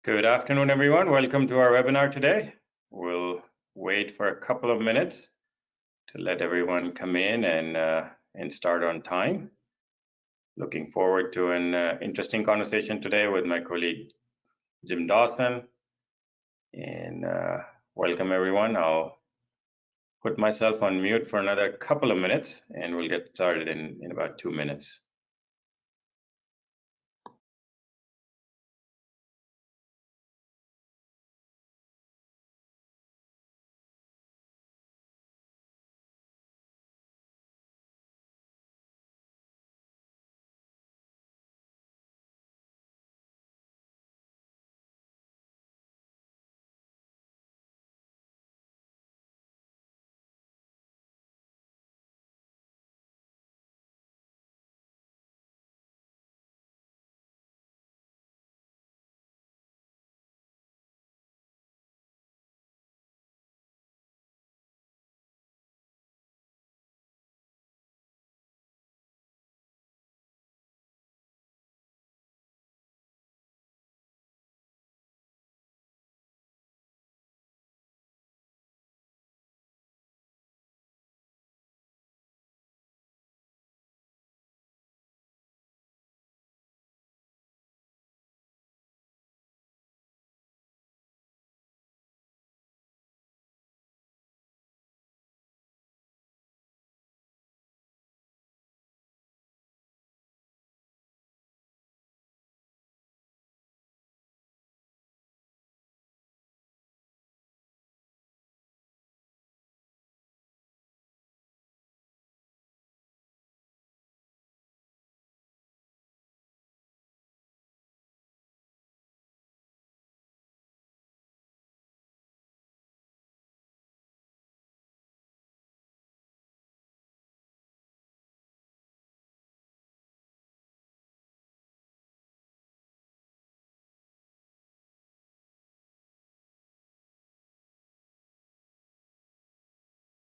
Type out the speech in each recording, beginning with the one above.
Good afternoon, everyone. Welcome to our webinar today. We'll wait for a couple of minutes to let everyone come in and start on time. Looking forward to an interesting conversation today with my colleague Jim Dawson. And welcome, everyone. I'll put myself on mute for another couple of minutes, and we'll get started in about 2 minutes.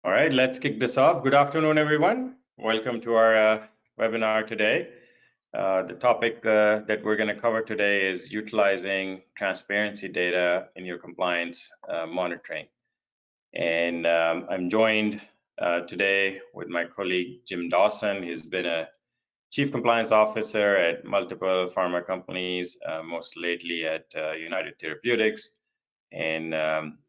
All right, let's kick this off. Good afternoon, everyone. Welcome to our webinar today. The topic that we're going to cover today is utilizing transparency data in your compliance monitoring. And I'm joined today with my colleague, Jim Dawson. He's been a Chief Compliance Officer at multiple pharma companies, most lately at United Therapeutics. And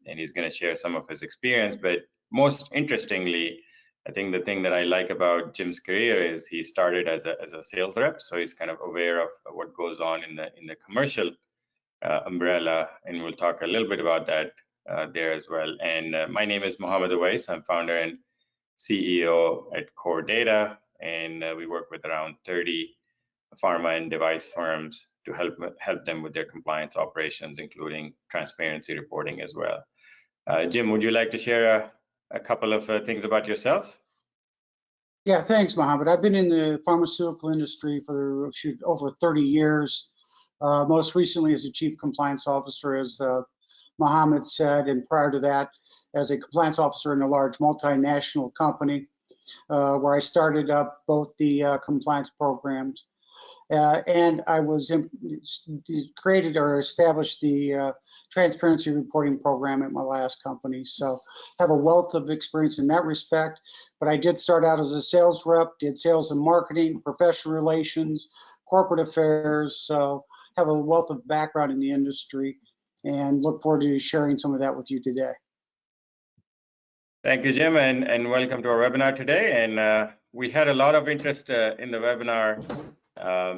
he's going to share some of his experience. But most interestingly, I think the thing that I like about Jim's career is he started as a sales rep, so he's kind of aware of what goes on in the commercial umbrella, and we'll talk a little bit about that there as well. And my name is Mohammed Awais. I'm founder and CEO at Core Data, and we work with around 30 pharma and device firms to help them with their compliance operations, including transparency reporting as well. Jim, would you like to share a couple of things about yourself? Yeah, thanks, Mohammed. I've been in the pharmaceutical industry for over 30 years, most recently as a Chief Compliance Officer, as Mohammed said, and prior to that, as a compliance officer in a large multinational company, where I started up both the compliance programs. And I was created or established the transparency reporting program at my last company. So have a wealth of experience in that respect. But I did start out as a sales rep, did sales and marketing, professional relations, corporate affairs. So have a wealth of background in the industry and look forward to sharing some of that with you today. Thank you, Jim, and welcome to our webinar today. And we had a lot of interest in the webinar,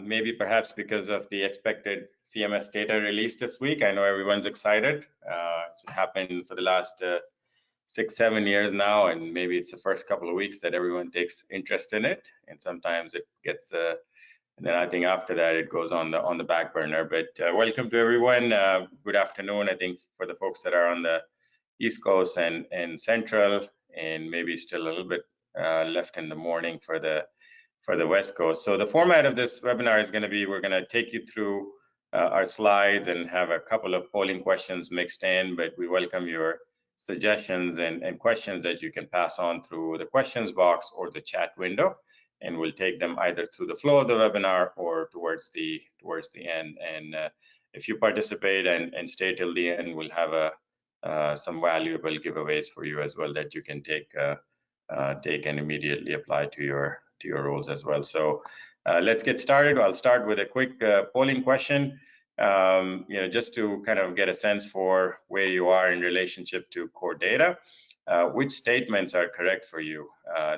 maybe perhaps because of the expected CMS data release this week. I know everyone's excited. It's happened for the last 6-7 years now, and maybe it's the first couple of weeks that everyone takes interest in it, and sometimes it gets and then I think after that it goes on the back burner. But welcome to everyone. Good afternoon. I think for the folks that are on the East Coast and Central, and maybe still a little bit left in the morning for the West Coast. So the format of this webinar is going to be, we're going to take you through our slides and have a couple of polling questions mixed in, but we welcome your suggestions and questions that you can pass on through the questions box or the chat window. and we'll take them either through the flow of the webinar or towards the end. And if you participate and stay till the end, we'll have some valuable giveaways for you as well that you can take and immediately apply to your roles as well. So let's get started. I'll start with a quick polling question, just to kind of get a sense for where you are in relationship to core data. Which statements are correct for you?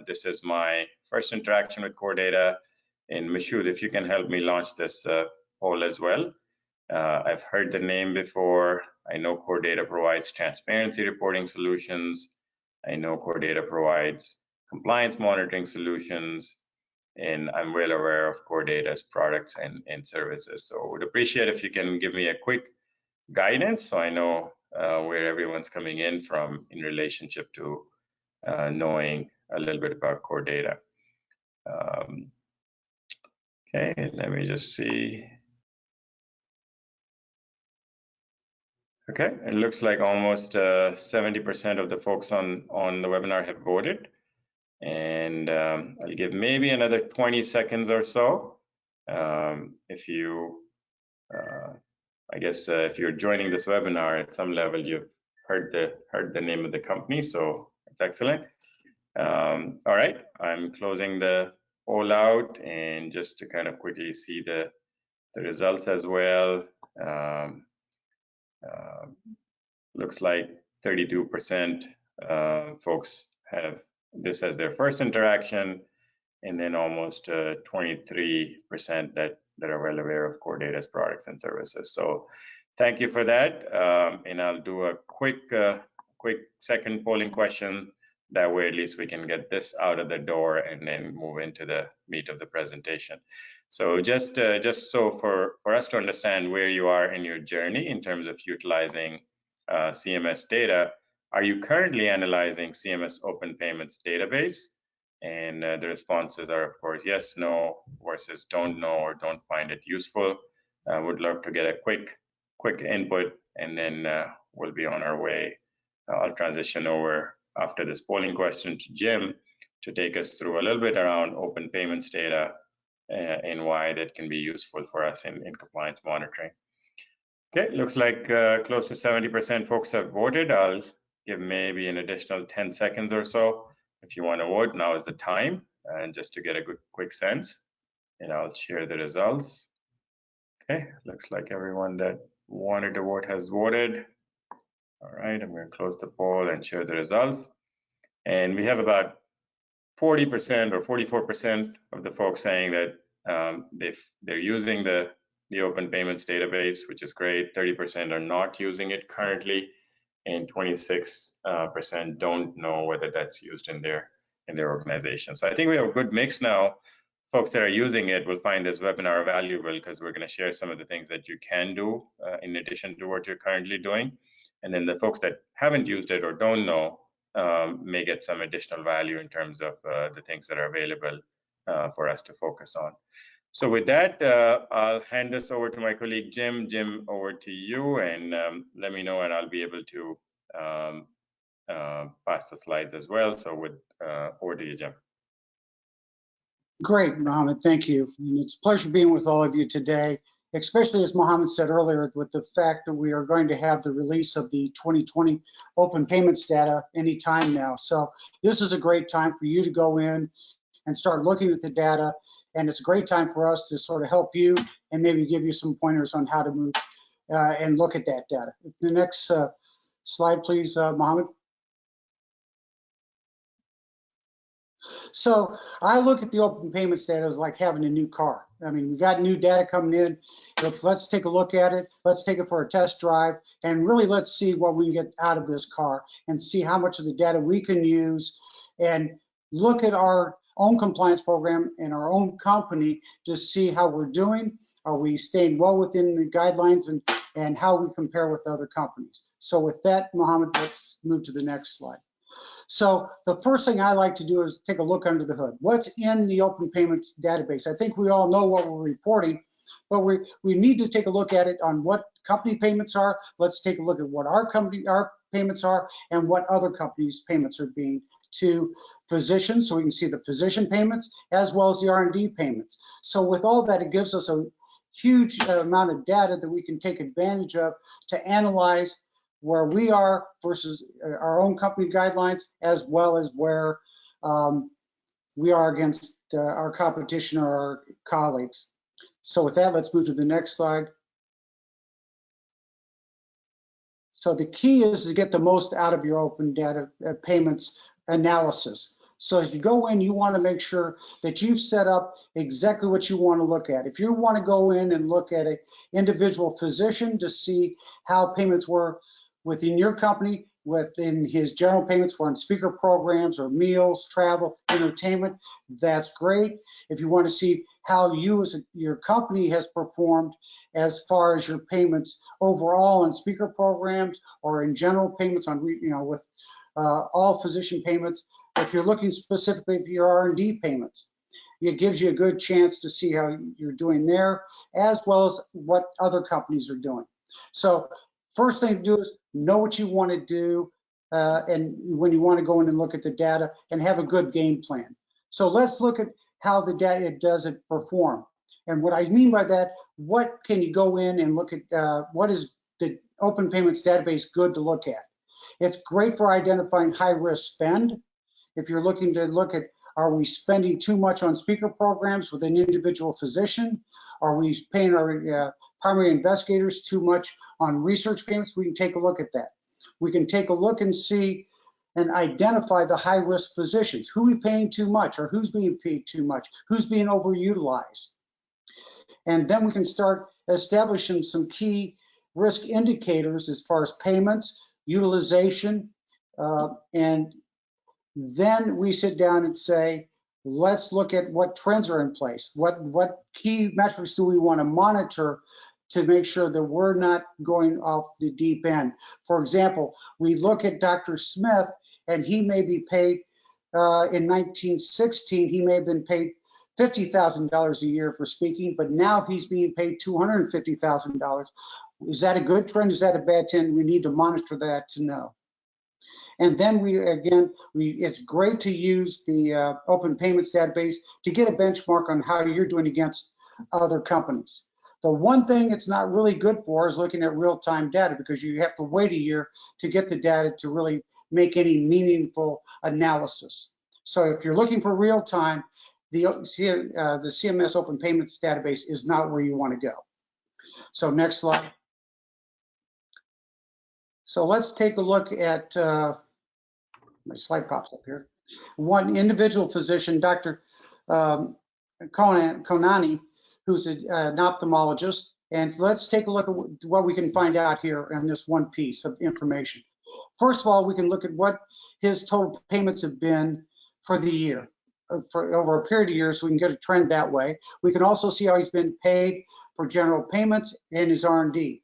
This is my first interaction with core data. And Mashood, if you can help me launch this poll as well. I've heard the name before. I know core data provides transparency reporting solutions. I know core data provides compliance monitoring solutions, and I'm well aware of core data's products and services. So would appreciate if you can give me a quick guidance so I know where everyone's coming in from in relationship to knowing a little bit about core data. Okay, let me just see. Okay, it looks like almost 70% of the folks on the webinar have voted. And I'll give maybe another 20 seconds or so. If you, I guess if you're joining this webinar at some level, you've heard the name of the company, so it's excellent. All right, I'm closing the poll out, and just to kind of quickly see the results as well. Looks like 32% folks have this as their first interaction, and then almost 23% that are well aware of core data's products and services. So thank you for that. And I'll do a quick second polling question. That way, at least we can get this out of the door and then move into the meat of the presentation. So just so for us to understand where you are in your journey in terms of utilizing CMS data, are you currently analyzing CMS Open Payments database? And the responses are, of course, yes, no, versus don't know or don't find it useful. Would love to get a quick input, and then we'll be on our way. I'll transition over after this polling question to Jim to take us through a little bit around open payments data and why that can be useful for us in compliance monitoring. Okay, looks like close to 70% folks have voted. I'll give maybe an additional 10 seconds or so. If you want to vote, now is the time, and just to get a quick sense, and I'll share the results. Okay, looks like everyone that wanted to vote has voted. All right, I'm going to close the poll and share the results. And we have about 40% or 44% of the folks saying that they're using the Open Payments database, which is great. 30% are not using it currently, and 26% don't know whether that's used in their organization. So I think we have a good mix now. Folks that are using it will find this webinar valuable because we're going to share some of the things that you can do in addition to what you're currently doing. And then the folks that haven't used it or don't know may get some additional value in terms of the things that are available for us to focus on. So with that, I'll hand this over to my colleague, Jim. Jim, over to you, and let me know, and I'll be able to pass the slides as well. So over to you, Jim. Great, Mohammed, thank you. It's a pleasure being with all of you today, especially as Mohammed said earlier, with the fact that we are going to have the release of the 2020 open payments data anytime now. So this is a great time for you to go in and start looking at the data, and it's a great time for us to sort of help you and maybe give you some pointers on how to move and look at that data. The next slide, please, Mohammed. So I look at the open payments data as like having a new car. I mean, we got new data coming in. Let's take a look at it. Let's take it for a test drive, and really let's see what we can get out of this car and see how much of the data we can use and look at our own compliance program and our own company to see how we're doing. Are we staying well within the guidelines and how we compare with other companies? So with that, Mohammed, let's move to the next slide. So the first thing I like to do is take a look under the hood. What's in the open payments database? I think we all know what we're reporting, but we need to take a look at it on what company payments are. Let's take a look at what our payments are and what other companies' payments are being to physicians, so we can see the physician payments as well as the R&D payments. So with all that, it gives us a huge amount of data that we can take advantage of to analyze where we are versus our own company guidelines, as well as where we are against our competition or our colleagues. So with that, let's move to the next slide. So the key is to get the most out of your open data payments analysis. So as you go in, you want to make sure that you've set up exactly what you want to look at. If you want to go in and look at an individual physician to see how payments were within your company, within his general payments for on speaker programs or meals, travel, entertainment, that's great. If you want to see how you as your company has performed as far as your payments overall on speaker programs or in general payments on, with all physician payments, if you're looking specifically for your R&D payments, it gives you a good chance to see how you're doing there, as well as what other companies are doing. So first thing to do is know what you want to do, and when you want to go in and look at the data and have a good game plan. So let's look at how the data does it perform. And what I mean by that, what can you go in and look at, what is the Open Payments database good to look at? It's great for identifying high risk spend. If you're looking to look at, are we spending too much on speaker programs with an individual physician? Are we paying our primary investigators too much on research payments? We can take a look at that. We can take a look and see and identify the high risk physicians. Who are we paying too much, or who's being paid too much? Who's being overutilized? And then we can start establishing some key risk indicators as far as payments, utilization, and then we sit down and say, let's look at what trends are in place. What key metrics do we want to monitor to make sure that we're not going off the deep end? For example, we look at Dr. Smith, and he may be paid, in 1916, he may have been paid $50,000 a year for speaking, but now he's being paid $250,000. Is that a good trend? Is that a bad trend? We need to monitor that to know. And then it's great to use the Open Payments database to get a benchmark on how you're doing against other companies. The one thing it's not really good for is looking at real-time data, because you have to wait a year to get the data to really make any meaningful analysis. So if you're looking for real-time, the CMS Open Payments database is not where you want to go. So next slide. So let's take a look at, my slide pops up here. One individual physician, Dr. Konani, who's an ophthalmologist. And let's take a look at what we can find out here on this one piece of information. First of all, we can look at what his total payments have been for the year, for over a period of years, so we can get a trend that way. We can also see how he's been paid for general payments and his R&D.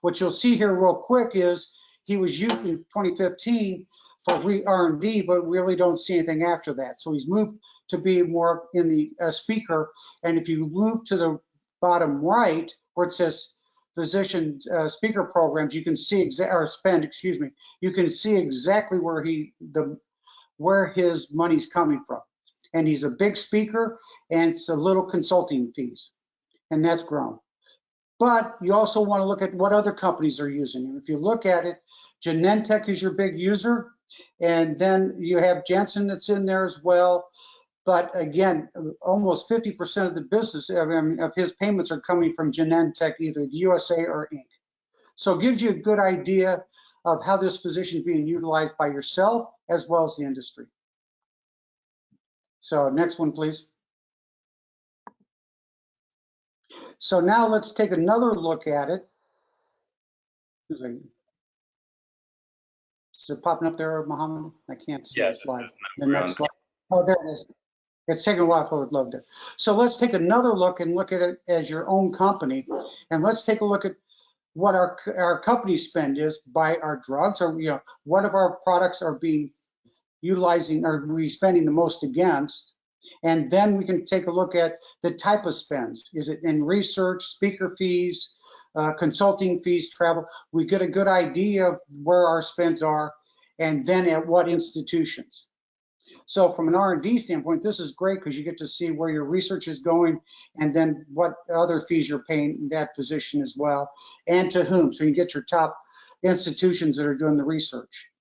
What you'll see here real quick is he was used in 2015 for R&D, but we really don't see anything after that. So he's moved to be more in the speaker. And if you move to the bottom right, where it says physician speaker programs, you can see or spend, excuse me, you can see exactly where his money's coming from. And he's a big speaker, and it's a little consulting fees, and that's grown. But you also want to look at what other companies are using him. If you look at it, Genentech is your big user, and then you have Janssen that's in there as well. But again, almost 50% of the business of his payments are coming from Genentech, either the USA or Inc. So it gives you a good idea of how this physician is being utilized by yourself as well as the industry. So next one, please. So now let's take another look at it. Is it popping up there, Mohammed? I can't see the slide. The next slide. Oh, there it is. It's taking a while for it to load there. So let's take another look and look at it as your own company. And let's take a look at what our company spend is by our drugs, or what of our products are being utilizing, or we spending the most against. And then we can take a look at the type of spends. Is it in research, speaker fees, consulting fees, travel? We get a good idea of where our spends are, and then at what institutions. So from an R&D standpoint, this is great because you get to see where your research is going and then what other fees you're paying that physician as well, and to whom. So you get your top institutions that are doing the research.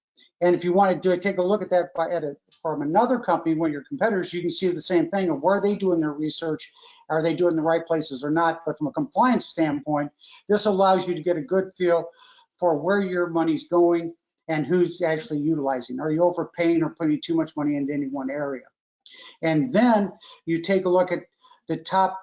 And if you want to take a look at that from another company, one of your competitors, you can see the same thing of where are they doing their research, are they doing the right places or not. But from a compliance standpoint, this allows you to get a good feel for where your money's going and who's actually utilizing. Are you overpaying or putting too much money into any one area? And then you take a look at the top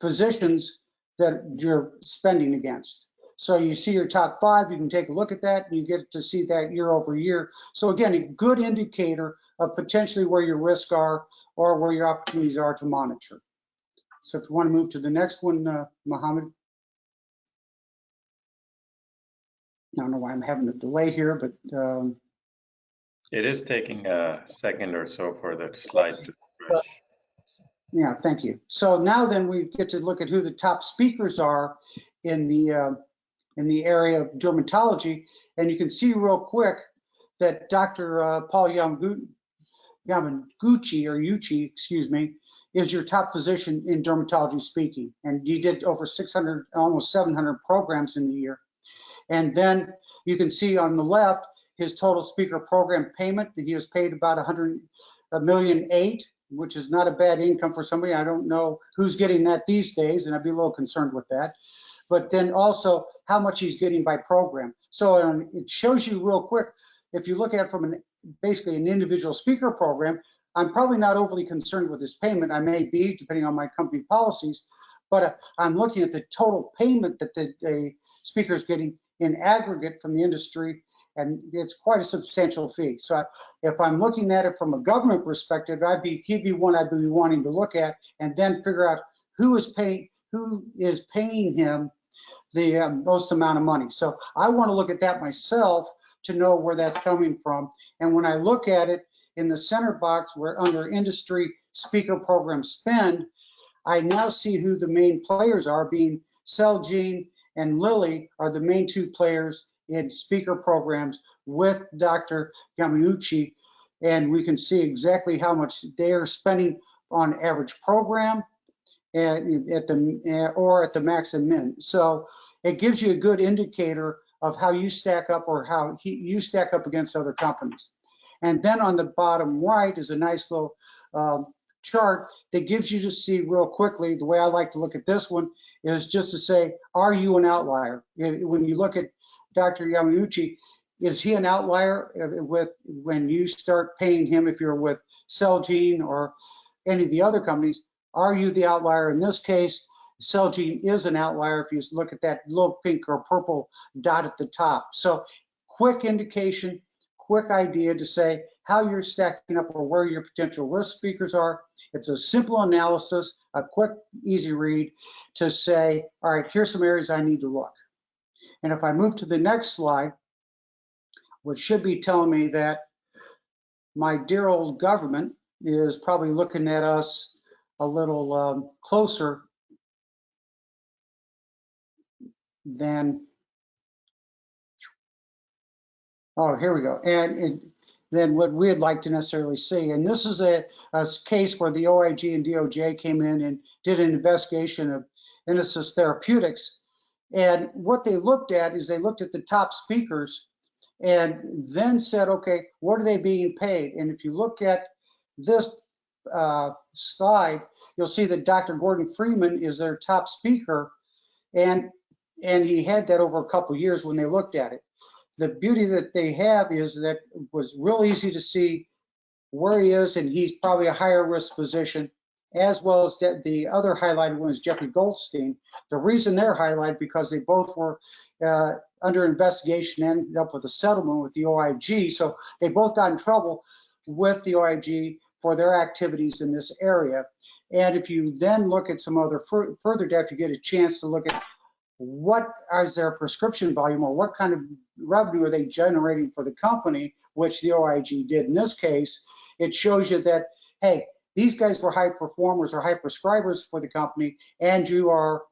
physicians that you're spending against. So you see your top 5, you can take a look at that, and you get to see that year over year. So again, a good indicator of potentially where your risks are or where your opportunities are to monitor. So if you want to move to the next one, Mohammed. I don't know why I'm having a delay here, but it is taking a second or so for the slides to refresh. Yeah, thank you. So now then we get to look at who the top speakers are in the area of dermatology, and you can see real quick that Dr. Paul Yamaguchi, or Uchi, excuse me, is your top physician in dermatology speaking, and he did over 600, almost 700 programs in the year. And then you can see on the left his total speaker program payment. He was paid about $108 million, which is not a bad income for somebody. I don't know who's getting that these days, and I'd be a little concerned with that. But then also how much he's getting by program. So it shows you real quick, if you look at it from basically an individual speaker program, I'm probably not overly concerned with his payment. I may be, depending on my company policies, but I'm looking at the total payment that the speaker is getting in aggregate from the industry, and it's quite a substantial fee. So if I'm looking at it from a government perspective, he'd be one I'd be wanting to look at, and then figure out who is paying him the most amount of money. So I want to look at that myself to know where that's coming from. And when I look at it in the center box, where under industry speaker program spend, I now see who the main players are, being Celgene and Lilly are the main 2 players in speaker programs with Dr. Yamaguchi, and we can see exactly how much they are spending on average program at the max and min. So it gives you a good indicator of how you stack up or how you stack up against other companies. And then on the bottom right is a nice little chart that gives you to see real quickly. The way I like to look at this one is just to say, are you an outlier? When you look at Dr. Yamaguchi, is he an outlier when you start paying him? If you're with Celgene or any of the other companies, are you the outlier? In this case, Celgene is an outlier if you look at that little pink or purple dot at the top. So quick indication, quick idea to say how you're stacking up or where your potential risk speakers are. It's a simple analysis, a quick, easy read to say, all right, here's some areas I need to look. And if I move to the next slide, which should be telling me that my dear old government is probably looking at us a little closer than, oh, here we go. And then what we'd like to necessarily see. And this is a case where the OIG and DOJ came in and did an investigation of Inosis Therapeutics. And what they looked at is they looked at the top speakers and then said, okay, what are they being paid? And if you look at this slide, you'll see that Dr. Gordon Freeman is their top speaker, and he had that over a couple years when they looked at it. The beauty that they have is that it was real easy to see where he is, and he's probably a higher risk physician, as well as the other highlighted one is Jeffrey Goldstein. The reason they're highlighted because they both were under investigation and ended up with a settlement with the OIG. So they both got in trouble with the OIG for their activities in this area. And if you then look at some other further depth, you get a chance to look at what is their prescription volume or what kind of revenue are they generating for the company, which the OIG did. In this case, it shows you that, hey, these guys were high performers or high prescribers for the company, and you are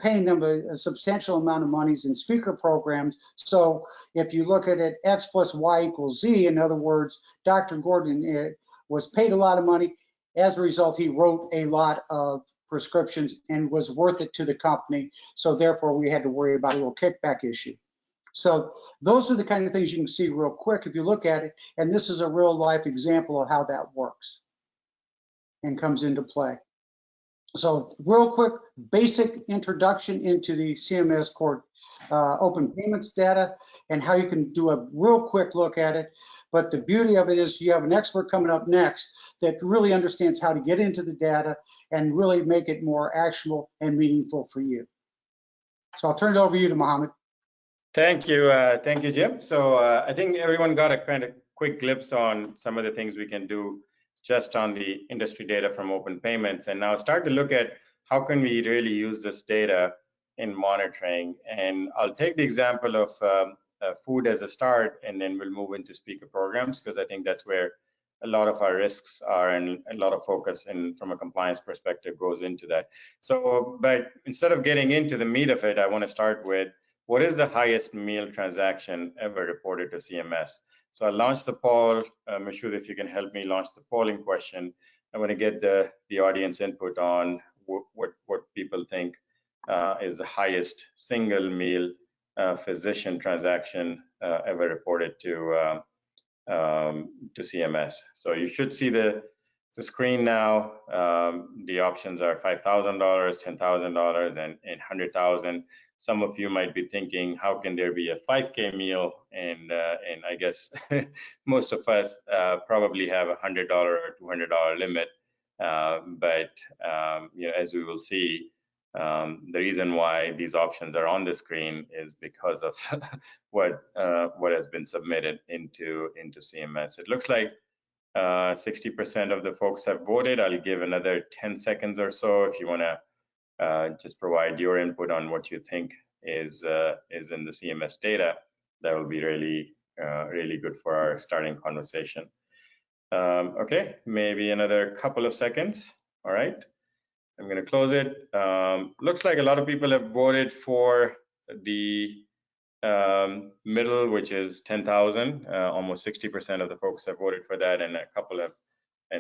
paying them a substantial amount of monies in speaker programs. So if you look at it, X plus Y equals Z, in other words, Dr. Gordon was paid a lot of money. As a result, he wrote a lot of prescriptions and was worth it to the company. So therefore, we had to worry about a little kickback issue. So those are the kind of things you can see real quick if you look at it. And this is a real life example of how that works and comes into play. So real quick, basic introduction into the CMS Court open payments data and how you can do a real quick look at it. But the beauty of it is you have an expert coming up next that really understands how to get into the data and really make it more actionable and meaningful for you. So I'll turn it over to you, Mohammed. Thank you, Jim. So I think everyone got a kind of quick glimpse on some of the things we can do just on the industry data from open payments, and now start to look at how can we really use this data in monitoring. And I'll take the example of food as a start, and then we'll move into speaker programs, because I think that's where a lot of our risks are and a lot of focus and from a compliance perspective goes into that. So, but instead of getting into the meat of it, I want to start with what is the highest meal transaction ever reported to CMS? So I launched the poll. Mashoud, if you can help me launch the polling question. I want to get the audience input on what people think is the highest single meal physician transaction ever reported to CMS. So you should see the screen now. The options are $5,000, $10,000, and $100,000. Some of you might be thinking, how can there be a 5K meal? And I guess most of us probably have a $100 or $200 limit. But you know, as we will see, the reason why these options are on the screen is because of what has been submitted into CMS. It looks like 60% of the folks have voted. I'll give another 10 seconds or so if you want to just provide your input on what you think is in the CMS data. That will be really good for our starting conversation. Okay, maybe another couple of seconds. All right, I'm going to close it. Looks like a lot of people have voted for the middle, which is 10,000. Almost 60% of the folks have voted for that, and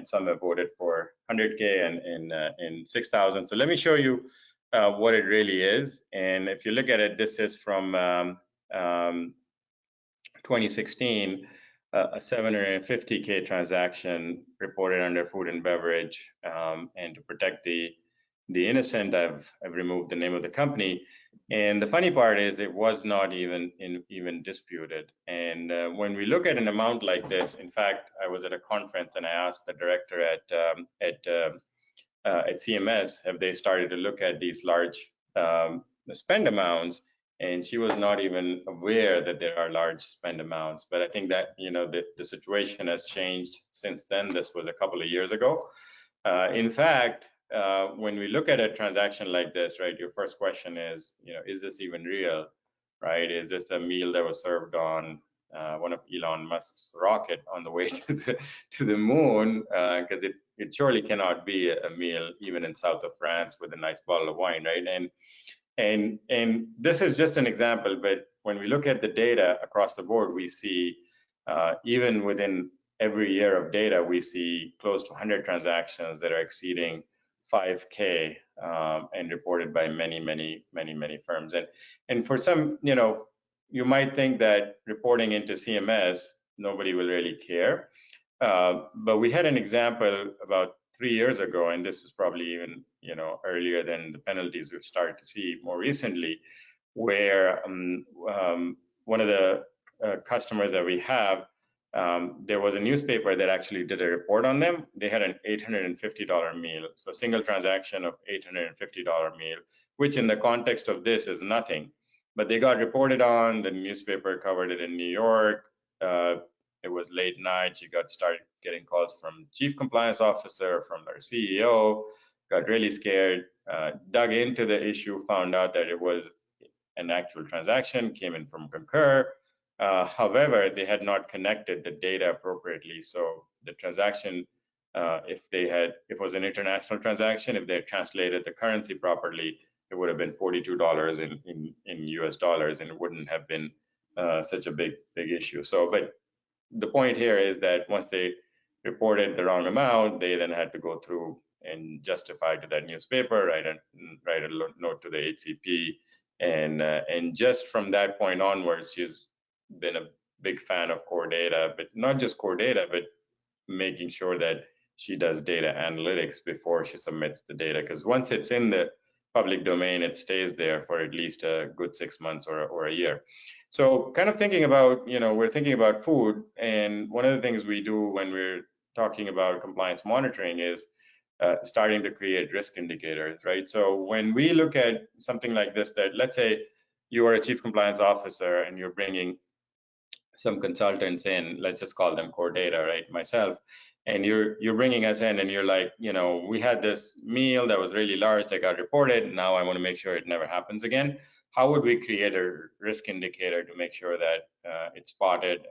some have voted for 100K and 6,000. So let me show you what it really is. And if you look at it, this is from 2016, a 750K transaction reported under food and beverage. And to protect the innocent, I've removed the name of the company. And the funny part is it was not even disputed. And when we look at an amount like this, in fact, I was at a conference and I asked the director at CMS, have they started to look at these large spend amounts? And she was not even aware that there are large spend amounts. But I think that, you know, the situation has changed since then. This was a couple of years ago. In fact, when we look at a transaction like this, right, your first question is, you know, is this even real, right? Is this a meal that was served on one of Elon Musk's rocket on the way to the moon? Because it surely cannot be a meal even in south of France with a nice bottle of wine, right? And this is just an example, but when we look at the data across the board, we see even within every year of data, we see close to 100 transactions that are exceeding 5K and reported by many firms. And for some, you know, you might think that reporting into CMS, nobody will really care. But we had an example about 3 years ago, and this is probably even, you know, earlier than the penalties we've started to see more recently, where one of the customers that we have, there was a newspaper that actually did a report on them. They had an $850 meal, so a single transaction of $850 meal, which in the context of this is nothing. But they got reported on, the newspaper covered it in New York. It was late night. You started getting calls from chief compliance officer, from their CEO, got really scared, dug into the issue, found out that it was an actual transaction, came in from Concur. However, they had not connected the data appropriately. So the transaction, if it was an international transaction, if they had translated the currency properly, it would have been $42 in US dollars, and it wouldn't have been such a big issue. So, but the point here is that once they reported the wrong amount, they then had to go through and justify to that newspaper, write a note to the HCP, and just from that point onwards, she's been a big fan of core data, but not just core data, but making sure that she does data analytics before she submits the data. Because once it's in the public domain, it stays there for at least a good 6 months or a year. So kind of thinking about, we're thinking about food, and one of the things we do when we're talking about compliance monitoring is starting to create risk indicators, right? So when we look at something like this, that let's say you are a chief compliance officer and you're bringing some consultants in, let's just call them core data, right, myself, and you're bringing us in and you're like, we had this meal that was really large that got reported, now I want to make sure it never happens again. How would we create a risk indicator to make sure that it's spotted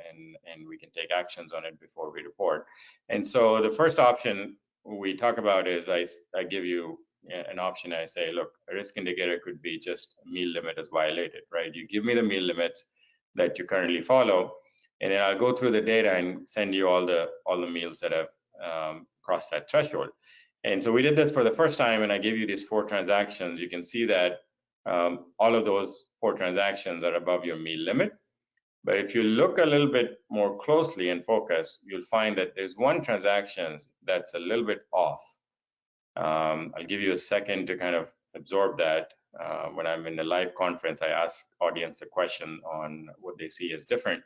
and we can take actions on it before we report? And so the first option we talk about is I give you an option. I say, look, a risk indicator could be just meal limit is violated, right? You give me the meal limits that you currently follow, and then I'll go through the data and send you all the meals that have crossed that threshold. And so we did this for the first time, and I gave you these 4 transactions. You can see that all of those 4 transactions are above your meal limit. But if you look a little bit more closely and focus, you'll find that there's one transaction that's a little bit off. I'll give you a second to kind of absorb that. When I'm in a live conference, I ask audience a question on what they see as different.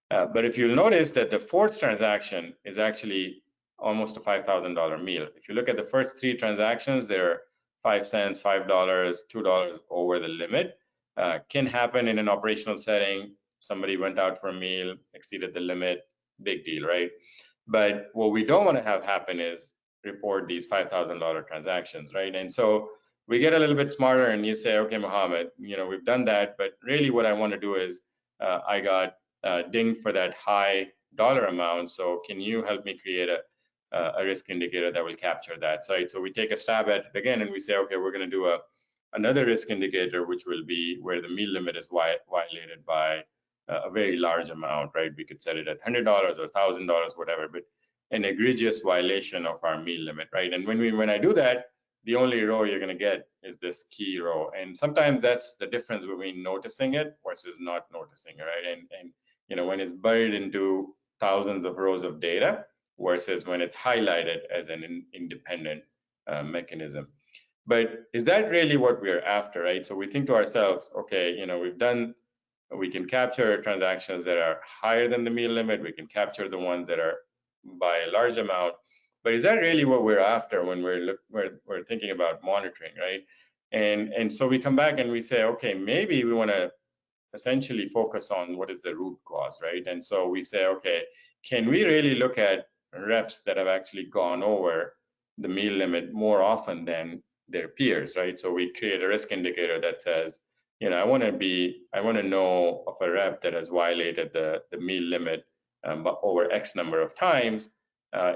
But if you'll notice that the 4th transaction is actually almost a $5,000 meal. If you look at the first 3 transactions, they're 5 cents, $5, $2 over the limit. Can happen in an operational setting. Somebody went out for a meal, exceeded the limit, big deal, right? But what we don't want to have happen is report these $5,000 transactions, right? And so we get a little bit smarter and you say, okay, Mohammed, we've done that, but really what I want to do is I got dinged for that high dollar amount. So can you help me create a risk indicator that will capture that, right? So we take a stab at it again and we say, okay, we're going to do another risk indicator, which will be where the meal limit is violated by a very large amount, right? We could set it at $100 or $1,000, whatever, but an egregious violation of our meal limit, right? And when I do that, the only row you're going to get is this key row. And sometimes that's the difference between noticing it versus not noticing it, right? And when it's buried into thousands of rows of data versus when it's highlighted as an independent mechanism. But is that really what we're after, right? So we think to ourselves, okay, we can capture transactions that are higher than the meal limit. We can capture the ones that are by a large amount. But is that really what we're after when we're thinking about monitoring, right? And so we come back and we say, okay, maybe we want to essentially focus on what is the root cause, right? And so we say, okay, can we really look at reps that have actually gone over the meal limit more often than their peers, right? So we create a risk indicator that says, I want to know of a rep that has violated the meal limit over X number of times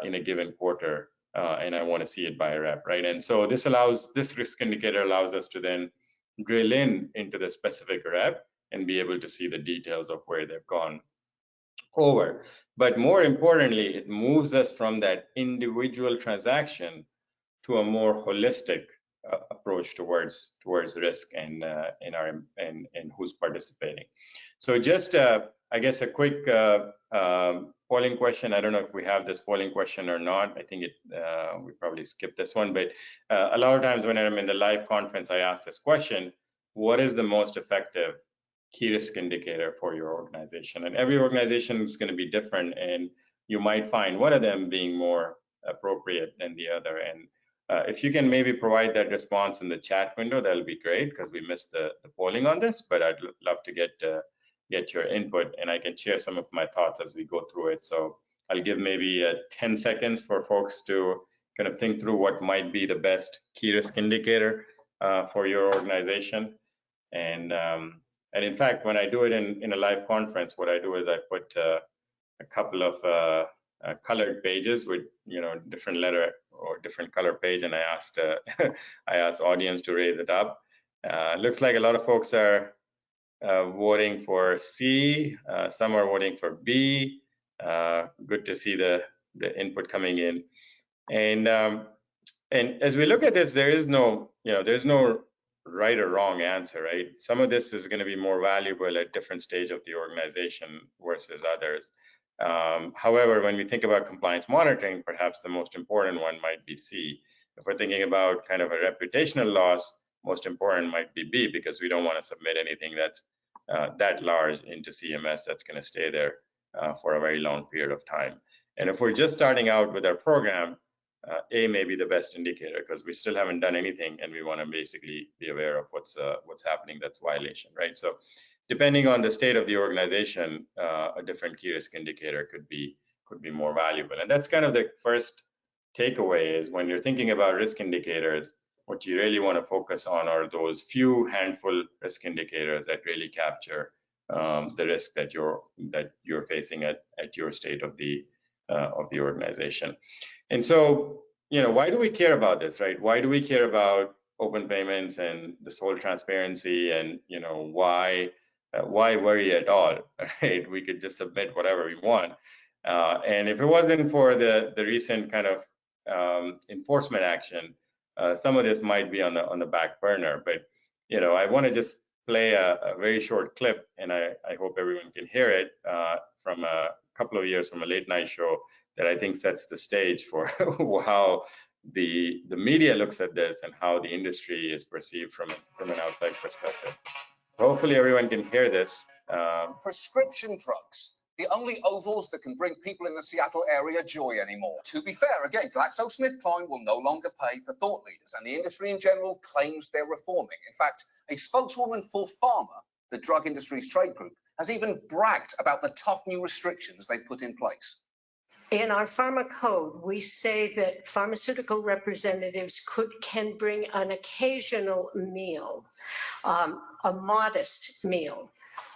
in a given quarter, and I want to see it by a rep, right? And so this risk indicator allows us to then drill into the specific rep and be able to see the details of where they've gone over. But more importantly, it moves us from that individual transaction to a more holistic approach towards risk and who's participating. So just I guess a quick polling question. I don't know if we have this polling question or not. I think we probably skipped this one, but a lot of times when I'm in the live conference, I ask this question: what is the most effective key risk indicator for your organization? And every organization is going to be different, and you might find one of them being more appropriate than the other. And if you can maybe provide that response in the chat window, that'll be great, because we missed the polling on this, but I'd love to get your input, and I can share some of my thoughts as we go through it. So I'll give maybe 10 seconds for folks to kind of think through what might be the best key risk indicator for your organization. And in fact, when I do it in a live conference, what I do is I put a couple of colored pages with different letter or different color page, and I asked audience to raise it up. Looks like a lot of folks are voting for C. Some are voting for B. Good to see the the input coming in. And as we look at this, there is no, there's no right or wrong answer, right? Some of this is going to be more valuable at different stage of the organization versus others. However, when we think about compliance monitoring, perhaps the most important one might be C. If we're thinking about kind of a reputational loss, most important might be B, because we don't want to submit anything that's that large into CMS that's going to stay there for a very long period of time. And if we're just starting out with our program, A may be the best indicator, because we still haven't done anything and we want to basically be aware of what's happening that's violation, right? So depending on the state of the organization, a different key risk indicator could be more valuable. And that's kind of the first takeaway, is when you're thinking about risk indicators, what you really want to focus on are those few handful risk indicators that really capture the risk that you're facing at your state of the organization. And so, why do we care about this, right? Why do we care about open payments and the sole transparency, and why worry at all, right? We could just submit whatever we want. And if it wasn't for the recent kind of enforcement action, some of this might be on the back burner. But I want to just play a very short clip, and I hope everyone can hear it, from a couple of years from a late night show that I think sets the stage for how the media looks at this and how the industry is perceived from an outside perspective. Hopefully everyone can hear this. Prescription drugs, the only ovals that can bring people in the Seattle area joy anymore. To be fair, again, GlaxoSmithKline will no longer pay for thought leaders, and the industry in general claims they're reforming. In fact, a spokeswoman for Pharma, the drug industry's trade group, has even bragged about the tough new restrictions they've put in place. In our pharma code, we say that pharmaceutical representatives can bring an occasional meal, a modest meal,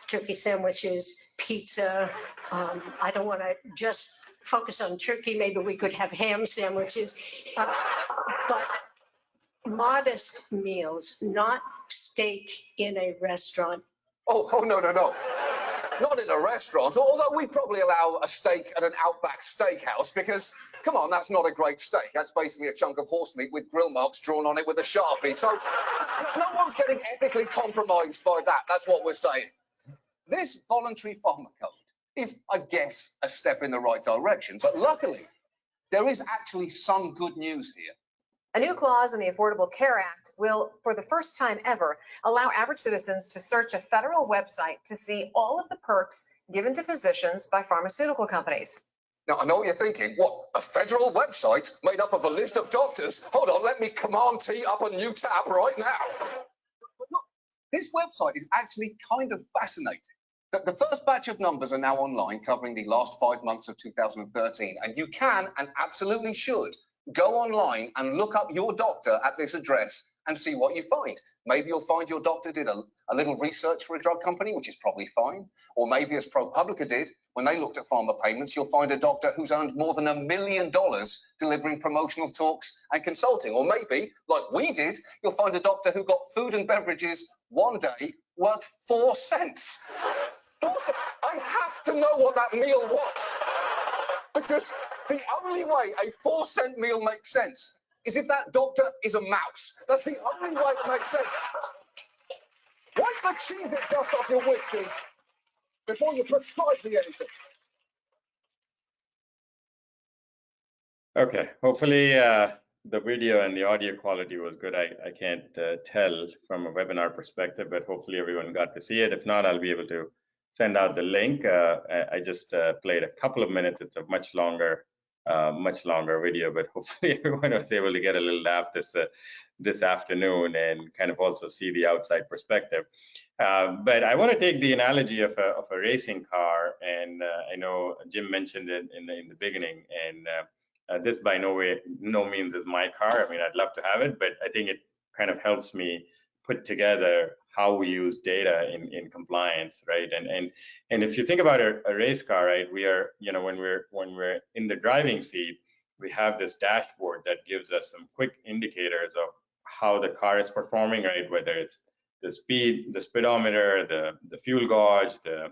turkey sandwiches, pizza. I don't want to just focus on turkey. Maybe we could have ham sandwiches, but modest meals, not steak in a restaurant. Oh, no. Not in a restaurant, although we probably allow a steak at an Outback Steakhouse, because, come on, that's not a great steak. That's basically a chunk of horse meat with grill marks drawn on it with a Sharpie. So no one's getting ethically compromised by that. That's what we're saying. This voluntary pharma code is, I guess, a step in the right direction. But luckily, there is actually some good news here. A new clause in the Affordable Care Act will, for the first time ever, allow average citizens to search a federal website to see all of the perks given to physicians by pharmaceutical companies. Now, I know what you're thinking. What, a federal website made up of a list of doctors? Hold on, let me Command-T up a new tab right now. But look, this website is actually kind of fascinating. The first batch of numbers are now online, covering the last 5 months of 2013, and you can, and absolutely should, go online and look up your doctor at this address and see what you find. Maybe you'll find your doctor did a little research for a drug company, which is probably fine. Or maybe, as ProPublica did, when they looked at pharma payments, you'll find a doctor who's earned more than $1 million delivering promotional talks and consulting. Or maybe, like we did, you'll find a doctor who got food and beverages one day worth 4 cents. 4 cents. I have to know what that meal was. Because the only way a 4-cent meal makes sense is if that doctor is a mouse. That's the only way it makes sense. Wipe the cheese it dust off your whiskers before you prescribe me anything. Okay, hopefully the video and the audio quality was good. I can't tell from a webinar perspective, but hopefully everyone got to see it. If not, I'll be able to send out the link. I just played a couple of minutes. It's a much longer video, but hopefully everyone was able to get a little laugh this afternoon and kind of also see the outside perspective. But I want to take the analogy of a racing car, and I know Jim mentioned it in the beginning, and this by no means is my car. I mean, I'd love to have it, but I think it kind of helps me put together how we use data in compliance, right? And if you think about a race car, right, we are, when we're in the driving seat, we have this dashboard that gives us some quick indicators of how the car is performing, right? Whether it's the speed, the speedometer, the fuel gauge, the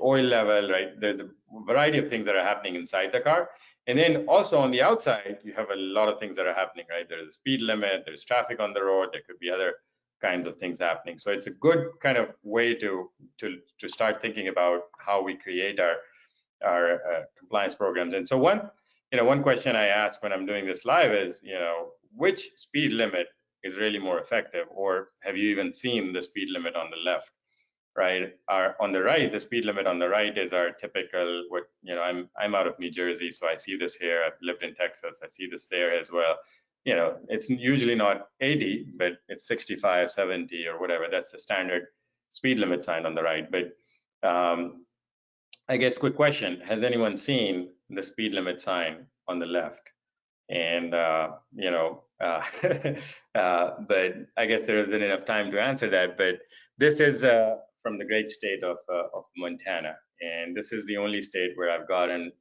oil level, right? There's a variety of things that are happening inside the car. And then also on the outside, you have a lot of things that are happening, right? There's a speed limit, there's traffic on the road, there could be other kinds of things happening. So it's a good kind of way to start thinking about how we create our compliance programs. And so one question I ask when I'm doing this live is, which speed limit is really more effective, or have you even seen the speed limit on the left? Right, on the right, the speed limit on the right is our typical. I'm out of New Jersey, so I see this here. I've lived in Texas, I see this there as well. It's usually not 80, but it's 65, 70, or whatever. That's the standard speed limit sign on the right. But I guess quick question: has anyone seen the speed limit sign on the left? And but I guess there isn't enough time to answer that. But this is from the great state of Montana, and this is the only state where I've gotten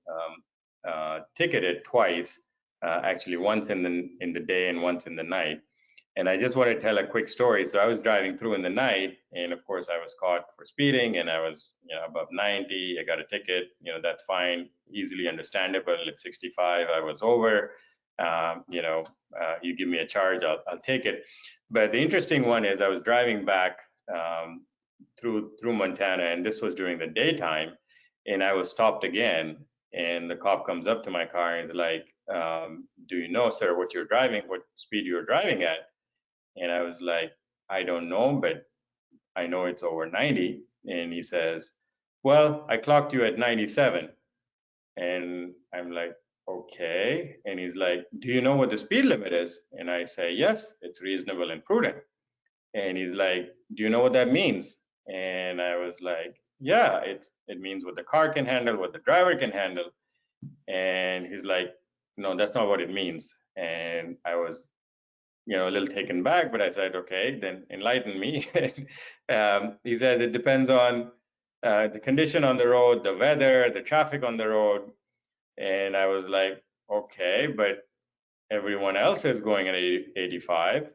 ticketed twice, actually once in the day and once in the night. And I just want to tell a quick story. So I was driving through in the night, and of course I was caught for speeding, and I was above 90. I got a ticket. That's fine, easily understandable. At 65, I was over. You give me a charge, I'll take it. But the interesting one is I was driving back through Montana, and this was during the daytime, and I was stopped again, and the cop comes up to my car and is like, do you know, sir, what speed you're driving at? And I was like, I don't know, but I know it's over 90. And he says, well, I clocked you at 97. And I'm like, okay. And he's like, do you know what the speed limit is? And I say, yes, it's reasonable and prudent. And he's like, do you know what that means? And I was like, yeah, it means what the car can handle, what the driver can handle. And he's like, no, that's not what it means. And I was a little taken back, but I said, okay, then enlighten me. He says it depends on the condition on the road, the weather, the traffic on the road. And I was like, okay, but everyone else is going at 85.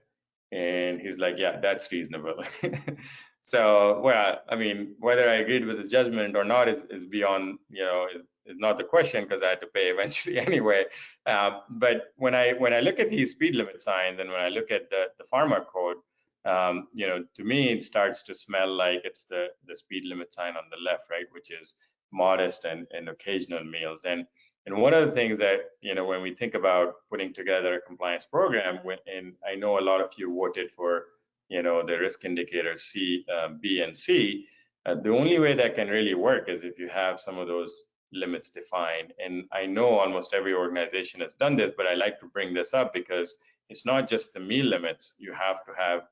And he's like, yeah, that's reasonable. So, well, I mean, whether I agreed with his judgment or not is beyond, is not the question, because I had to pay eventually anyway. But when I look at these speed limit signs, and when I look at the pharma code, to me, it starts to smell like it's the speed limit sign on the left, right, which is modest and occasional meals. And one of the things that, when we think about putting together a compliance program, and I know a lot of you voted for, the risk indicators C, B, and C, the only way that can really work is if you have some of those limits defined. And I know almost every organization has done this, but I like to bring this up because it's not just the meal limits. You have to have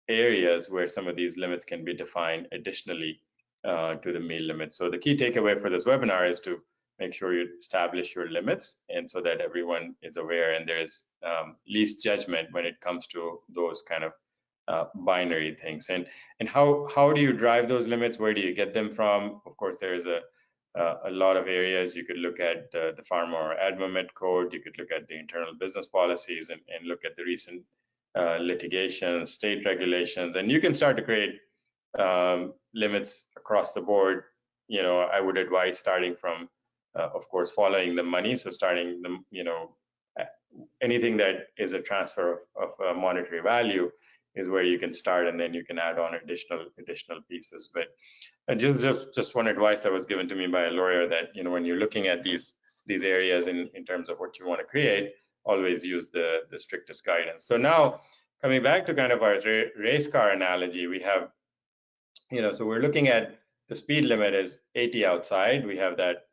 areas where some of these limits can be defined additionally to the meal limit. So the key takeaway for this webinar is to make sure you establish your limits, and so that everyone is aware and there is least judgment when it comes to those kind of binary things. And how do you drive those limits? Where do you get them from? Of course, there's a lot of areas. You could look at the pharma or AdvaMed code. You could look at the internal business policies and look at the recent litigation, state regulations, and you can start to create limits across the board. I would advise starting from, of course, following the money. So starting anything that is a transfer of monetary value is where you can start, and then you can add on additional pieces. But just one advice that was given to me by a lawyer, that when you're looking at these areas in terms of what you want to create, always use the strictest guidance. So now coming back to kind of our race car analogy, we have, so we're looking at the speed limit is 80 outside. We have that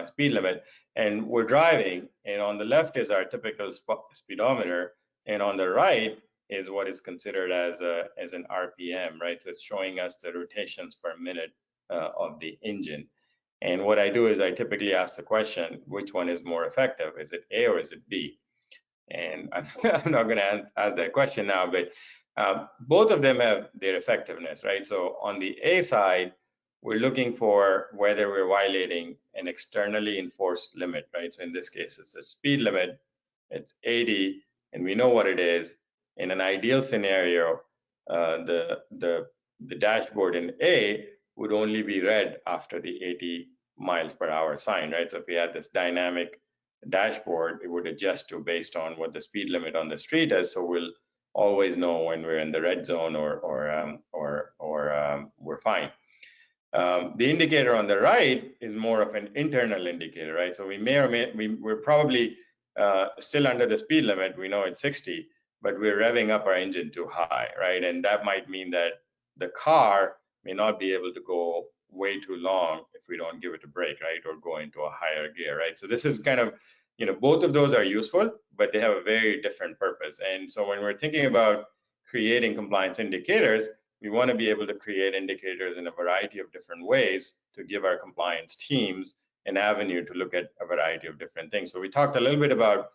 speed limit, and we're driving, and on the left is our typical speedometer, and on the right is what is considered as an RPM, right? So it's showing us the rotations per minute of the engine. And what I do is I typically ask the question, which one is more effective? Is it A or is it B? And I'm not going to ask that question now, but both of them have their effectiveness, right? So on the A side, we're looking for whether we're violating an externally enforced limit, right? So in this case, it's a speed limit, it's 80, and we know what it is. In an ideal scenario, the dashboard in A would only be read after the 80 miles per hour sign, right? So if we had this dynamic dashboard, it would adjust to based on what the speed limit on the street is. So we'll always know when we're in the red zone or we're fine. The indicator on the right is more of an internal indicator, right? So we may or may, we're probably still under the speed limit. We know it's 60, but we're revving up our engine too high, right? And that might mean that the car may not be able to go way too long if we don't give it a break, right? Or go into a higher gear, right? So this is kind of, you know, both of those are useful, but they have a very different purpose. And so when we're thinking about creating compliance indicators, we want to be able to create indicators in a variety of different ways to give our compliance teams an avenue to look at a variety of different things. So we talked a little bit about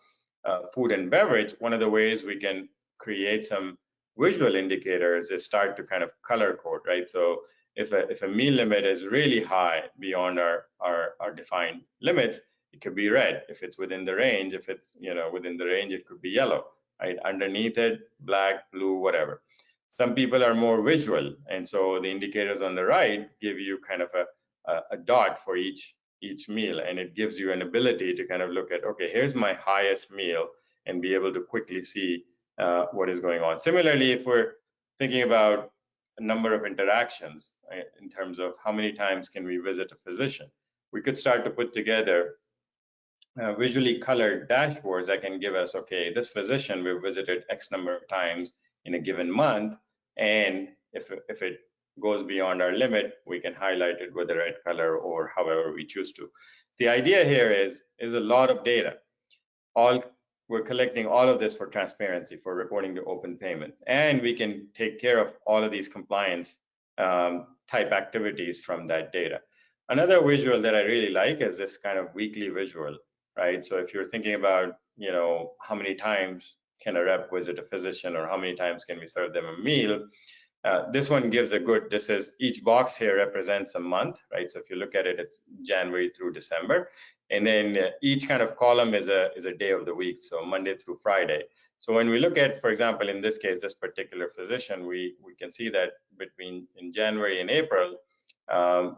food and beverage. One of the ways we can create some visual indicators is start to kind of color code, right? So if a meal limit is really high beyond our defined limits, it could be red. If it's within the range, if it's, you know, within the range, it could be yellow, right? Underneath it, black, blue, whatever. Some people are more visual, and so the indicators on the right give you kind of a dot for each meal, and it gives you an ability to kind of look at, okay, here's my highest meal, and be able to quickly see what is going on. Similarly, if we're thinking about a number of interactions, right, in terms of how many times can we visit a physician, we could start to put together visually colored dashboards that can give us, okay, this physician we've visited X number of times in a given month, and if it goes beyond our limit, we can highlight it with a red color or however we choose to. The idea here is a lot of data. We're collecting all of this for transparency, for reporting to open payments, and we can take care of all of these compliance type activities from that data. Another visual that I really like is this kind of weekly visual, right? So if you're thinking about, you know, how many times can a rep visit a physician, or how many times can we serve them a meal? This one gives a good, this is, each box here represents a month, right? So if you look at it, it's January through December. And then each kind of column is a day of the week, so Monday through Friday. So when we look at, for example, in this case, this particular physician, we can see that in January and April,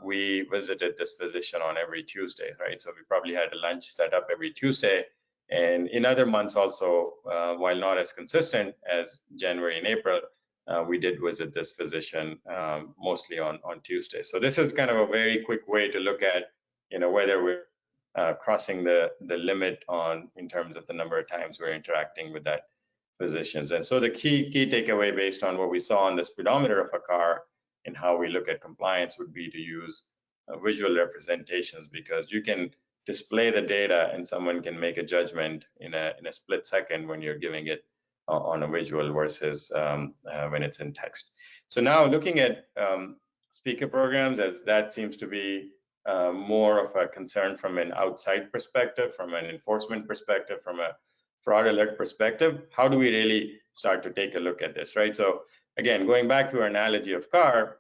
we visited this physician on every Tuesday, right? So we probably had a lunch set up every Tuesday. And in other months also, while not as consistent as January and April, we did visit this physician mostly on Tuesday. So this is kind of a very quick way to look at, you know, whether we're crossing the limit in terms of the number of times we're interacting with that physicians. And so the key takeaway based on what we saw on the speedometer of a car and how we look at compliance would be to use visual representations, because you can display the data and someone can make a judgment in a split second when you're giving it on a visual versus when it's in text. So now looking at speaker programs, as that seems to be more of a concern from an outside perspective, from an enforcement perspective, from a fraud alert perspective, how do we really start to take a look at this, right? So again, going back to our analogy of car,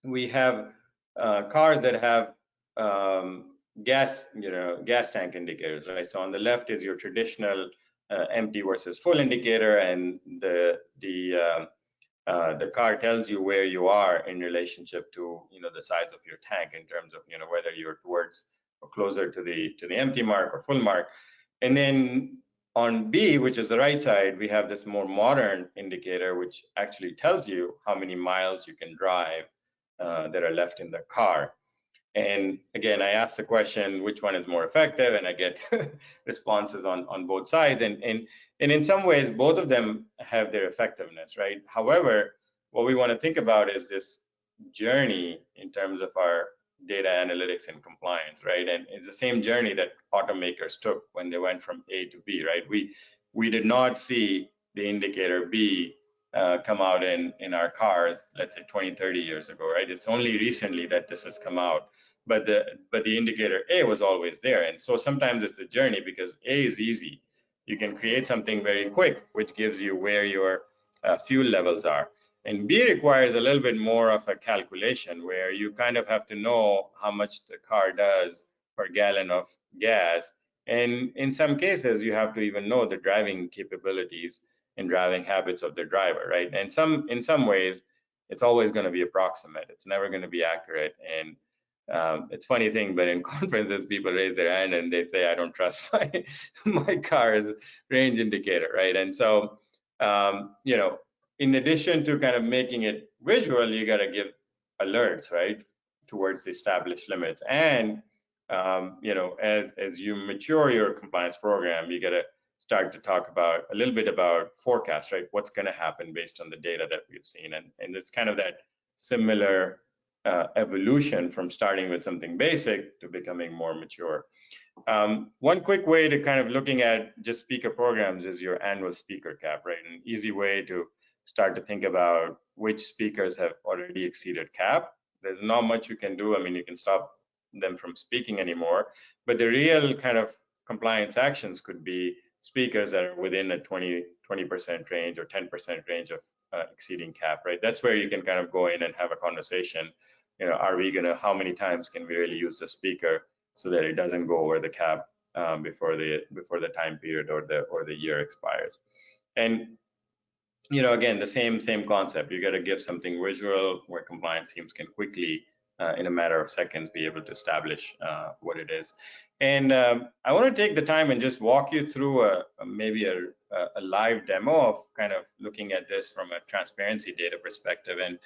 we have cars that have gas tank indicators, right? So on the left is your traditional empty versus full indicator, and the car tells you where you are in relationship to, you know, the size of your tank in terms of, you know, whether you're towards or closer to the empty mark or full mark. And then on B, which is the right side, we have this more modern indicator, which actually tells you how many miles you can drive that are left in the car. And again, I asked the question, which one is more effective? And I get responses on both sides. And in some ways, both of them have their effectiveness, right? However, what we want to think about is this journey in terms of our data analytics and compliance, right? And it's the same journey that automakers took when they went from A to B, right? We did not see the indicator B come out in our cars, let's say 20, 30 years ago, right? It's only recently that this has come out, but the indicator A was always there. And so sometimes it's a journey, because A is easy. You can create something very quick, which gives you where your fuel levels are. And B requires a little bit more of a calculation, where you kind of have to know how much the car does per gallon of gas. And in some cases, you have to even know the driving capabilities and driving habits of the driver, right? And in some ways, it's always going to be approximate. It's never going to be accurate. And It's funny thing, but in conferences, people raise their hand and they say, I don't trust my car's range indicator, right? And so, in addition to kind of making it visual, you got to give alerts, right, towards the established limits. And, as you mature your compliance program, you got to start to talk about a little bit about forecast, right? What's going to happen based on the data that we've seen. And it's kind of that similar evolution from starting with something basic to becoming more mature. One quick way to kind of looking at just speaker programs is your annual speaker cap, right? An easy way to start to think about which speakers have already exceeded cap. There's not much you can do. I mean, you can stop them from speaking anymore, but the real kind of compliance actions could be speakers that are within a 20% range or 10% range of exceeding cap, right? That's where you can kind of go in and have a conversation. Are we gonna, how many times can we really use the speaker so that it doesn't go over the cap before the time period or the year expires? And again, the same concept. You got to give something visual where compliance teams can quickly, in a matter of seconds, be able to establish what it is. And I want to take the time and just walk you through maybe a live demo of kind of looking at this from a transparency data perspective. And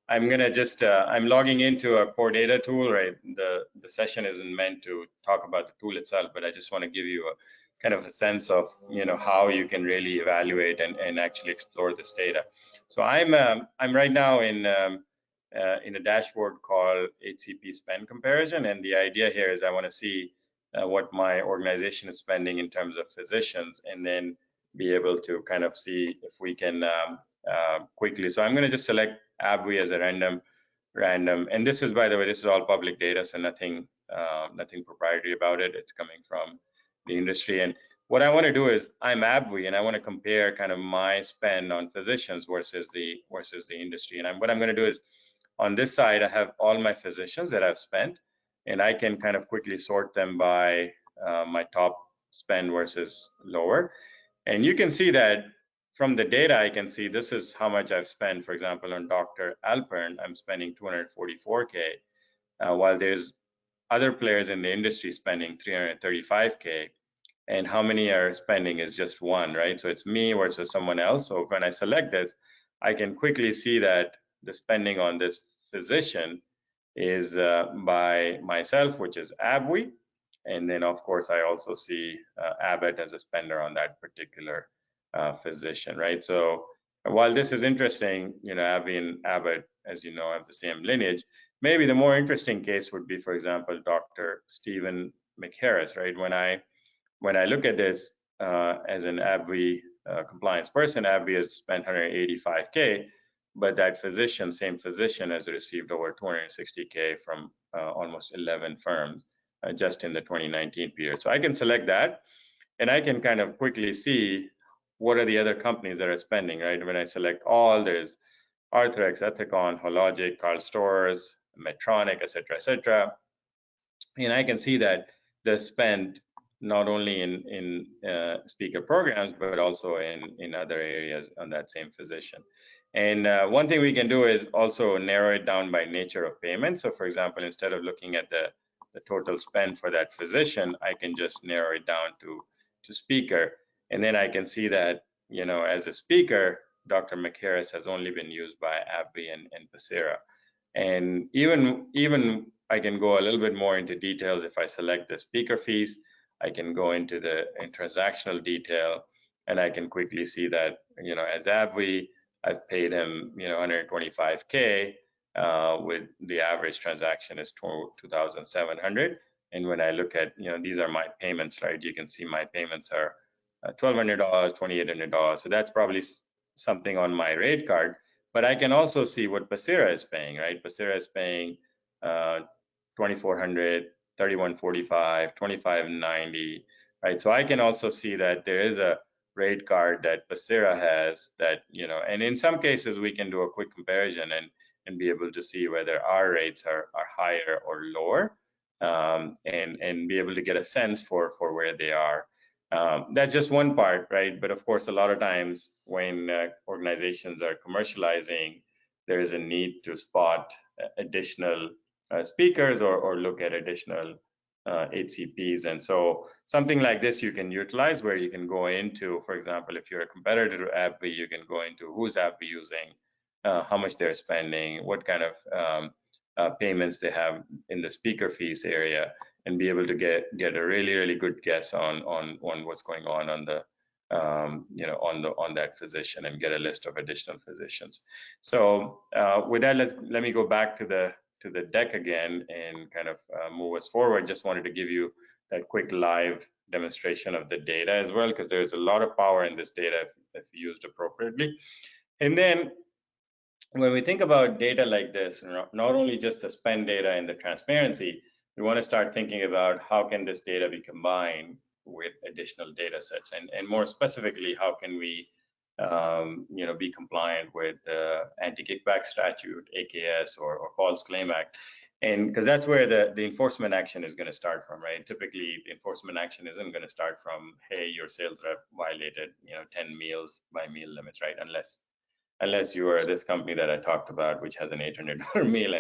I'm gonna just I'm logging into a core data tool, right? The session isn't meant to talk about the tool itself, but I just want to give you a kind of a sense of how you can really evaluate and actually explore this data. So I'm right now in a dashboard called HCP spend comparison, and the idea here is I want to see what my organization is spending in terms of physicians, and then be able to kind of see if we can quickly. So I'm going to just select AbbVie as a random, and this is, by the way, this is all public data, so nothing proprietary about it. It's coming from the industry. And what I want to do is I'm AbbVie, and I want to compare kind of my spend on physicians versus the industry. And what I'm going to do is on this side, I have all my physicians that I've spent, and I can kind of quickly sort them by my top spend versus lower. And you can see that from the data, I can see this is how much I've spent. For example, on Dr. Alpern, I'm spending 244K, while there's other players in the industry spending 335K. And how many are spending is just one, right? So it's me versus someone else. So when I select this, I can quickly see that the spending on this physician is by myself, which is AbbVie. And then, of course, I also see Abbott as a spender on that particular physician, right? So while this is interesting, AbbVie and Abbott, as you know, have the same lineage. Maybe the more interesting case would be, for example, Dr. Stephen McHarris, right? When I look at this as an AbbVie compliance person, AbbVie has spent 185K, but that same physician has received over 260K from almost 11 firms just in the 2019 period. So I can select that, and I can kind of quickly see what are the other companies that are spending, right? When I select all, there's Arthrex, Ethicon, Hologic, Karl Storz, Medtronic, et cetera, and I can see that the spend not only in speaker programs, but also in other areas on that same physician. And one thing we can do is also narrow it down by nature of payment. So for example, instead of looking at the total spend for that physician, I can just narrow it down to speaker. And then I can see that, as a speaker, Dr. McHarris has only been used by AbbVie and Pacira. And even I can go a little bit more into details. If I select the speaker fees, I can go into the transactional detail, and I can quickly see that, as AbbVie, I've paid him, 125K, with the average transaction is 2,700. And when I look at, these are my payments, right? You can see my payments are $1,200, $2,800. So that's probably something on my rate card. But I can also see what Pacira is paying, right? Pacira is paying $2,400, $3,145, $2,590, right? So I can also see that there is a rate card that Pacira has that, and in some cases we can do a quick comparison and be able to see whether our rates are higher or lower, and be able to get a sense for where they are. That's just one part, right? But of course, a lot of times when organizations are commercializing, there is a need to spot additional speakers or look at additional HCPs. And so something like this you can utilize, where you can go into, for example, if you're a competitor to AbbVie, you can go into who's AbbVie using, how much they're spending, what kind of payments they have in the speaker fees area, and be able to get a really good guess on what's going on the on that physician, and get a list of additional physicians. So with that, let me go back to the deck again and kind of move us forward. Just wanted to give you that quick live demonstration of the data as well, because there's a lot of power in this data if used appropriately. And then when we think about data like this, not only just the spend data and the transparency, we want to start thinking about how can this data be combined with additional data sets, and more specifically, how can we be compliant with the anti-kickback statute, AKS, or False Claim Act. And because that's where the enforcement action is going to start from, right? Typically, the enforcement action isn't going to start from, hey, your sales rep violated 10 meals by meal limits, right? Unless you are this company that I talked about, which has an $800 meal,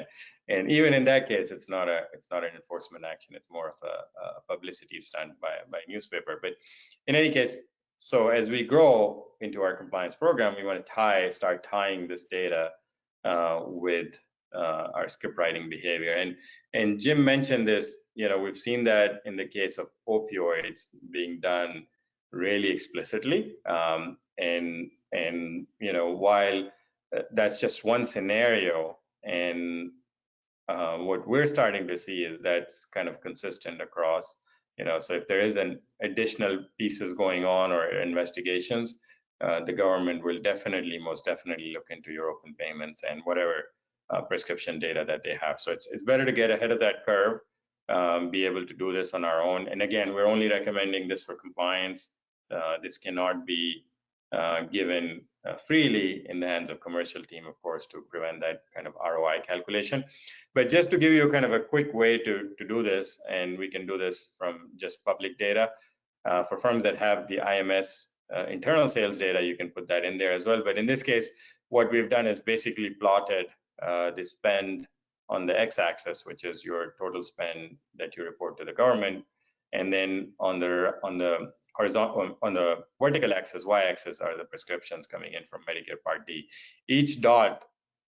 and even in that case, it's not an enforcement action. It's more of a publicity stunt by a newspaper. But in any case, so as we grow into our compliance program, we want to start tying this data with our script writing behavior. And Jim mentioned this. We've seen that in the case of opioids being done really explicitly, and while that's just one scenario, and what we're starting to see is that's kind of consistent across, so if there is an additional pieces going on or investigations, the government will most definitely look into your open payments and whatever prescription data that they have. So it's better to get ahead of that curve, be able to do this on our own. And again, we're only recommending this for compliance. This cannot be given freely in the hands of commercial team, of course, to prevent that kind of ROI calculation. But just to give you kind of a quick way to do this, and we can do this from just public data. For firms that have the IMS internal sales data, you can put that in there as well. But in this case, what we've done is basically plotted the spend on the x-axis, which is your total spend that you report to the government, and then on the horizontal, on the vertical axis, y-axis, are the prescriptions coming in from Medicare Part D. Each dot,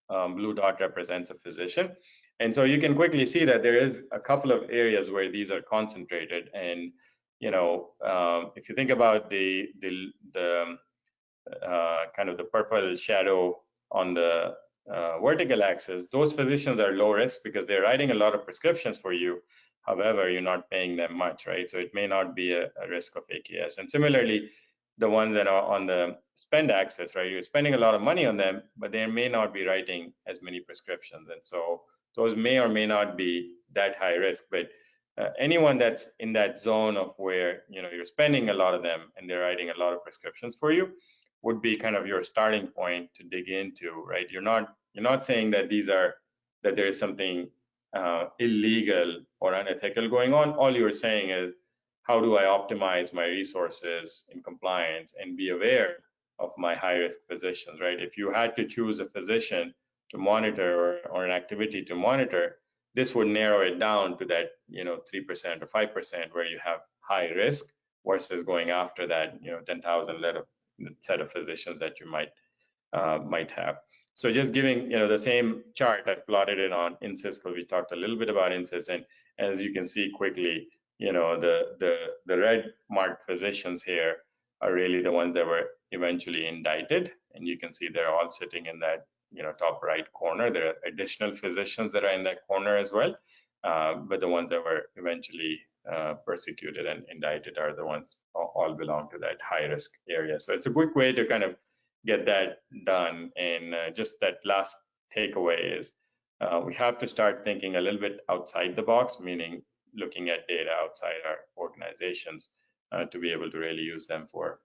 blue dot, represents a physician, and so you can quickly see that there is a couple of areas where these are concentrated. And if you think about the kind of the purple shadow on the vertical axis, those physicians are low risk because they're writing a lot of prescriptions for you. However, you're not paying them much, right? So it may not be a risk of AKS. And similarly, the ones that are on the spend axis, right? You're spending a lot of money on them, but they may not be writing as many prescriptions. And so those may or may not be that high risk. But anyone that's in that zone of where you're spending a lot of them and they're writing a lot of prescriptions for you would be kind of your starting point to dig into, right? You're not saying that that there is something illegal or unethical going on. All you're saying is, how do I optimize my resources in compliance and be aware of my high-risk physicians, right? If you had to choose a physician to monitor or an activity to monitor, this would narrow it down to that 3% or 5% where you have high risk, versus going after that 10,000 set of physicians that you might have. So just giving the same chart, I've plotted it on INSYS because we talked a little bit about INSYS, and as you can see quickly, the red marked physicians here are really the ones that were eventually indicted, and you can see they're all sitting in that top right corner. There are additional physicians that are in that corner as well, but the ones that were eventually persecuted and indicted are the ones all belong to that high risk area. So it's a quick way to kind of get that done. And just that last takeaway is we have to start thinking a little bit outside the box, meaning looking at data outside our organizations to be able to really use them for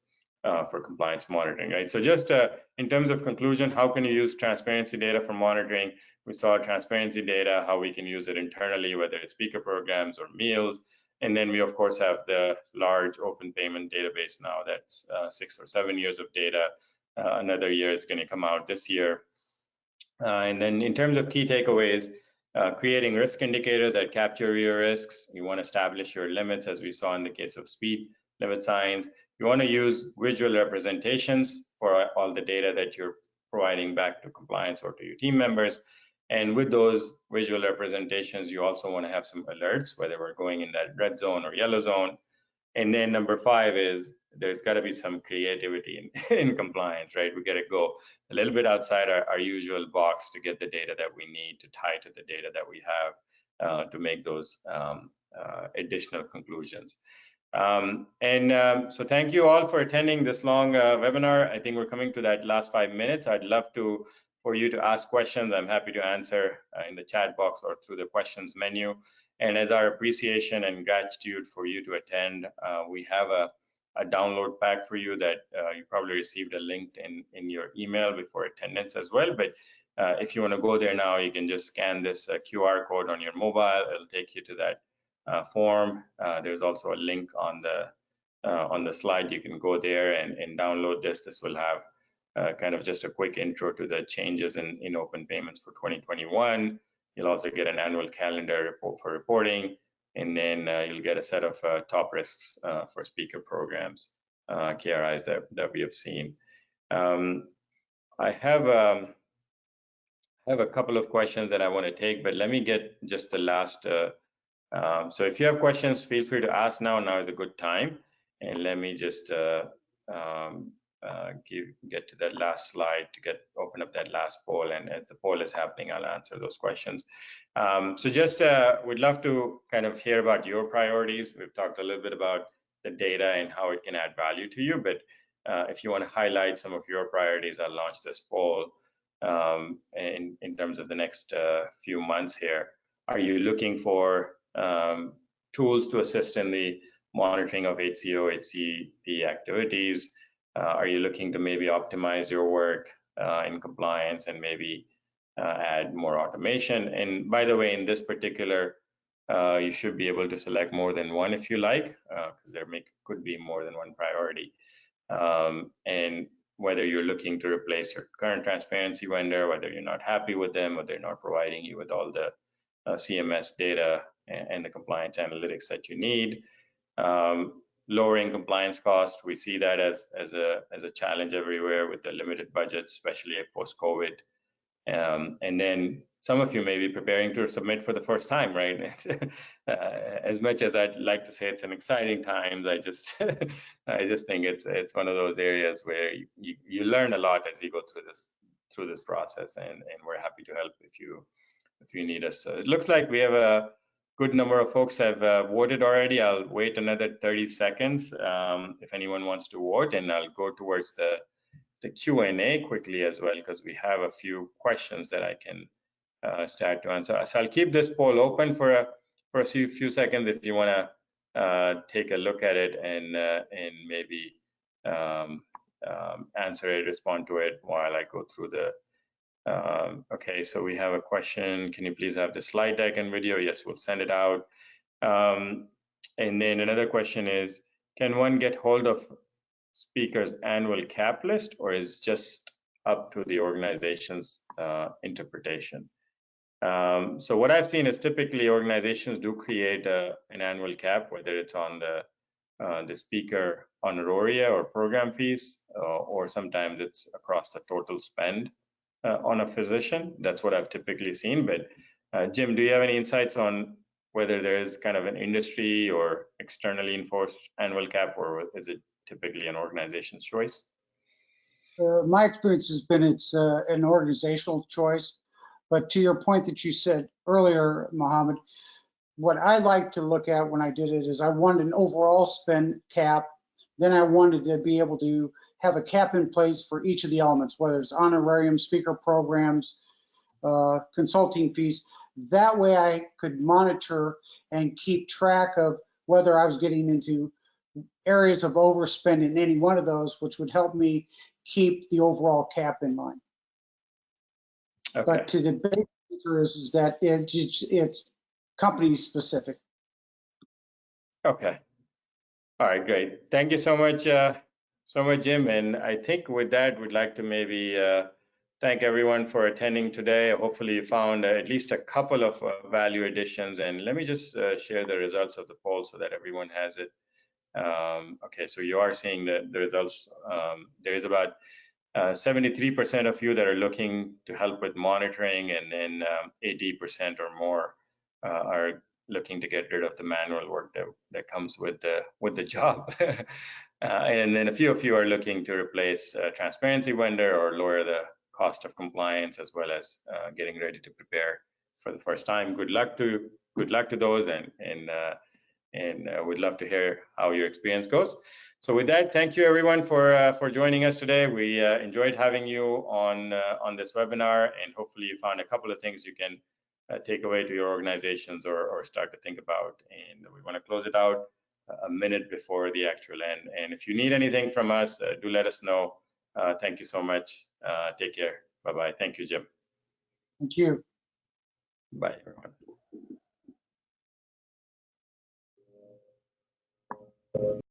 compliance monitoring, right? So just in terms of conclusion, how can you use transparency data for monitoring? We saw transparency data, how we can use it internally, whether it's speaker programs or meals. And then we, of course, have the large open payment database now that's 6 or 7 years of data. Another year is going to come out this year. And then in terms of key takeaways, creating risk indicators that capture your risks. You want to establish your limits, as we saw in the case of speed limit signs. You want to use visual representations for all the data that you're providing back to compliance or to your team members. And with those visual representations, you also want to have some alerts, whether we're going in that red zone or yellow zone. And then number 5 is there's got to be some creativity in compliance, right? We got to go a little bit outside our usual box to get the data that we need to tie to the data that we have to make those additional conclusions. So thank you all for attending this long webinar. I think we're coming to that last 5 minutes. I'd love for you to ask questions. I'm happy to answer in the chat box or through the questions menu. And as our appreciation and gratitude for you to attend, we have a download pack for you that you probably received a link in your email before attendance as well. But if you want to go there now, you can just scan this QR code on your mobile. It'll take you to that form. There's also a link on the slide. You can go there and download this. This will have kind of just a quick intro to the changes in open payments for 2021. You'll also get an annual calendar report for reporting, and then you'll get a set of top risks for speaker programs, KRIs that we have seen. I have a couple of questions that I want to take, but let me get just the last. So if you have questions, feel free to ask now. Now is a good time. And let me just get to that last slide to open up that last poll. And as the poll is happening, I'll answer those questions. So just we'd love to kind of hear about your priorities. We've talked a little bit about the data and how it can add value to you, but if you want to highlight some of your priorities, I'll launch this poll in terms of the next few months here. Are you looking for tools to assist in the monitoring of HCO, HCP activities? Are you looking to maybe optimize your work in compliance and maybe add more automation? And by the way, in this particular, you should be able to select more than one if you like, because there could be more than one priority. And whether you're looking to replace your current transparency vendor, whether you're not happy with them, whether they're not providing you with all the CMS data and the compliance analytics that you need. Lowering compliance costs, we see that as a challenge everywhere with the limited budgets, especially post-COVID. And then some of you may be preparing to submit for the first time, right? As much as I'd like to say it's an exciting time, I just think it's one of those areas where you learn a lot as you go through this process, and we're happy to help if you need us. So it looks like we have a good number of folks have voted already. I'll wait another 30 seconds if anyone wants to vote, and I'll go towards the Q&A quickly as well, because we have a few questions that I can start to answer. So I'll keep this poll open for a few seconds if you want to take a look at it and maybe answer it, respond to it while I go through the. Okay, so we have a question. Can you please have the slide deck and video? Yes, we'll send it out. And then another question is, can one get hold of speakers' annual cap list, or is just up to the organization's interpretation? So what I've seen is typically organizations do create an annual cap, whether it's on the speaker honoraria or program fees, or sometimes it's across the total spend on a physician. That's what I've typically seen. But Jim, do you have any insights on whether there is kind of an industry or externally enforced annual cap, or is it typically an organization's choice? My experience has been it's an organizational choice. But to your point that you said earlier, Mohammed, what I like to look at when I did it is I wanted an overall spend cap. Then I wanted to be able to have a cap in place for each of the elements, whether it's honorarium, speaker programs, consulting fees. That way I could monitor and keep track of whether I was getting into areas of overspend in any one of those, which would help me keep the overall cap in line. Okay. But to the basic answer is that it's company specific. Okay. All right, great. Thank you so much, Jim. And I think with that, we'd like to maybe thank everyone for attending today. Hopefully you found at least a couple of value additions, and let me just share the results of the poll so that everyone has it. Okay, so you are seeing the results. There is about 73% of you that are looking to help with monitoring, and then 80% or more are looking to get rid of the manual work that comes with the job. And then a few of you are looking to replace a transparency vendor or lower the cost of compliance, as well as getting ready to prepare for the first time. Good luck to those, and we'd love to hear how your experience goes. So with that, thank you everyone for joining us today. We enjoyed having you on this webinar, and hopefully you found a couple of things you can take away to your organizations or start to think about. And we want to close it out a minute before the actual end. And if you need anything from us, do let us know. Thank you so much. Take care. Bye-bye. Thank you, Jim. Thank you. Bye, everyone.